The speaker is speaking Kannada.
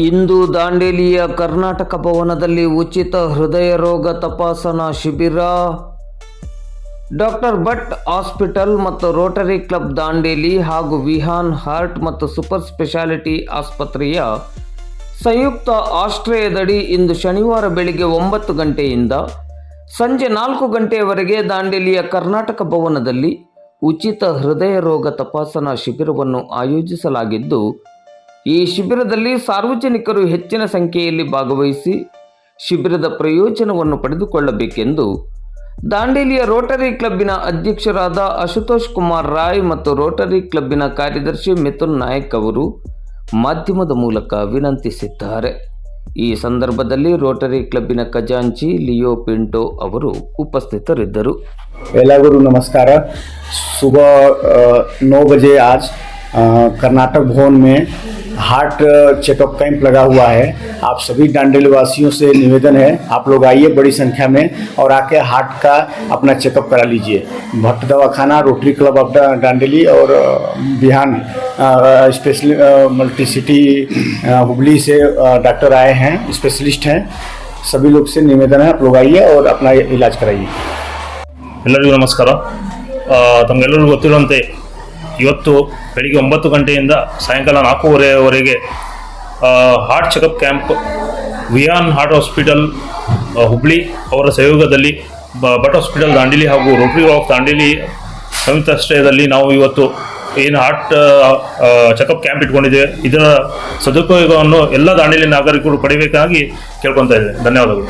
ಇಂದು ದಾಂಡೇಲಿಯ ಕರ್ನಾಟಕ ಭವನದಲ್ಲಿ ಉಚಿತ ಹೃದಯ ರೋಗ ತಪಾಸಣಾ ಶಿಬಿರ. ಡಾಕ್ಟರ್ ಭಟ್ ಹಾಸ್ಪಿಟಲ್ ಮತ್ತು ರೋಟರಿ ಕ್ಲಬ್ ದಾಂಡೇಲಿ ಹಾಗೂ ವಿಹಾನ್ ಹಾರ್ಟ್ ಮತ್ತು ಸೂಪರ್ ಸ್ಪೆಷಾಲಿಟಿ ಆಸ್ಪತ್ರೆಯ ಸಂಯುಕ್ತ ಆಶ್ರಯದಡಿ ಇಂದು ಶನಿವಾರ ಬೆಳಿಗ್ಗೆ 9 ಗಂಟೆಯಿಂದ ಸಂಜೆ 4 ಗಂಟೆಯವರೆಗೆ ದಾಂಡೇಲಿಯ ಕರ್ನಾಟಕ ಭವನದಲ್ಲಿ ಉಚಿತ ಹೃದಯ ರೋಗ ತಪಾಸಣಾ ಶಿಬಿರವನ್ನು ಆಯೋಜಿಸಲಾಗಿದ್ದು, ಈ ಶಿಬಿರದಲ್ಲಿ ಸಾರ್ವಜನಿಕರು ಹೆಚ್ಚಿನ ಸಂಖ್ಯೆಯಲ್ಲಿ ಭಾಗವಹಿಸಿ ಶಿಬಿರದ ಪ್ರಯೋಜನವನ್ನು ಪಡೆದುಕೊಳ್ಳಬೇಕೆಂದು ದಾಂಡೇಲಿಯ ರೋಟರಿ ಕ್ಲಬ್ಬಿನ ಅಧ್ಯಕ್ಷರಾದ ಅಶುತೋಷ್ ಕುಮಾರ್ ರಾಯ್ ಮತ್ತು ರೋಟರಿ ಕ್ಲಬ್ಬಿನ ಕಾರ್ಯದರ್ಶಿ ಮಿಥುನ್ ನಾಯಕ್ ಅವರು ಮಾಧ್ಯಮದ ಮೂಲಕ ವಿನಂತಿಸಿದ್ದಾರೆ. ಈ ಸಂದರ್ಭದಲ್ಲಿ ರೋಟರಿ ಕ್ಲಬ್ಬಿನ ಖಜಾಂಚಿ ಲಿಯೋ ಪಿಂಟೋ ಅವರು ಉಪಸ್ಥಿತರಿದ್ದರು. ಎಲ್ಲರಿಗೂ ನಮಸ್ಕಾರ. सुबह 9 बजे आज कर्नाटक भवन में हार्ट चेकअप कैंप लगा हुआ है. आप सभी डांडेली वासियों से निवेदन है, आप लोग आइए बड़ी संख्या में और आके हार्ट का अपना चेकअप करा लीजिए. भट्ट दवाखाना, रोटरी क्लब ऑफ डांडेली और बिहान स्पेशल मल्टी सिटी हुबली से डॉक्टर आए हैं, स्पेशलिस्ट हैं. सभी लोग से निवेदन है, आप लोग आइए और अपना इलाज कराइए. ಎಲ್ಲರಿಗೂ ನಮಸ್ಕಾರ. ತಮಗೆಲ್ಲರಿಗೂ ಗೊತ್ತಿರುವಂತೆ ಇವತ್ತು ಬೆಳಿಗ್ಗೆ 9 ಗಂಟೆಯಿಂದ ಸಾಯಂಕಾಲ 4:30ವರೆಗೆ heart checkup camp Vihan heart hospital Hubli ಅವರ ಸಹಯೋಗದಲ್ಲಿ ಭಟ್ ಹಾಸ್ಪಿಟಲ್ ದಾಂಡೇಲಿ ಹಾಗೂ ರೋಟರಿ ಆಫ್ ದಾಂಡೇಲಿ ಸಂಯುಕ್ತ ಆಶ್ರಯದಲ್ಲಿ ನಾವು ಇವತ್ತು ಏನು ಹಾರ್ಟ್ ಚೆಕಪ್ ಕ್ಯಾಂಪ್ ಇಟ್ಕೊಂಡಿದ್ದೇವೆ, ಇದರ ಸದುಪಯೋಗವನ್ನು ಎಲ್ಲ ದಾಂಡೇಲಿ ನಾಗರಿಕರು ಪಡೆಯಬೇಕಾಗಿ ಕೇಳ್ಕೊತಾ ಇದ್ದೇವೆ. ಧನ್ಯವಾದಗಳು.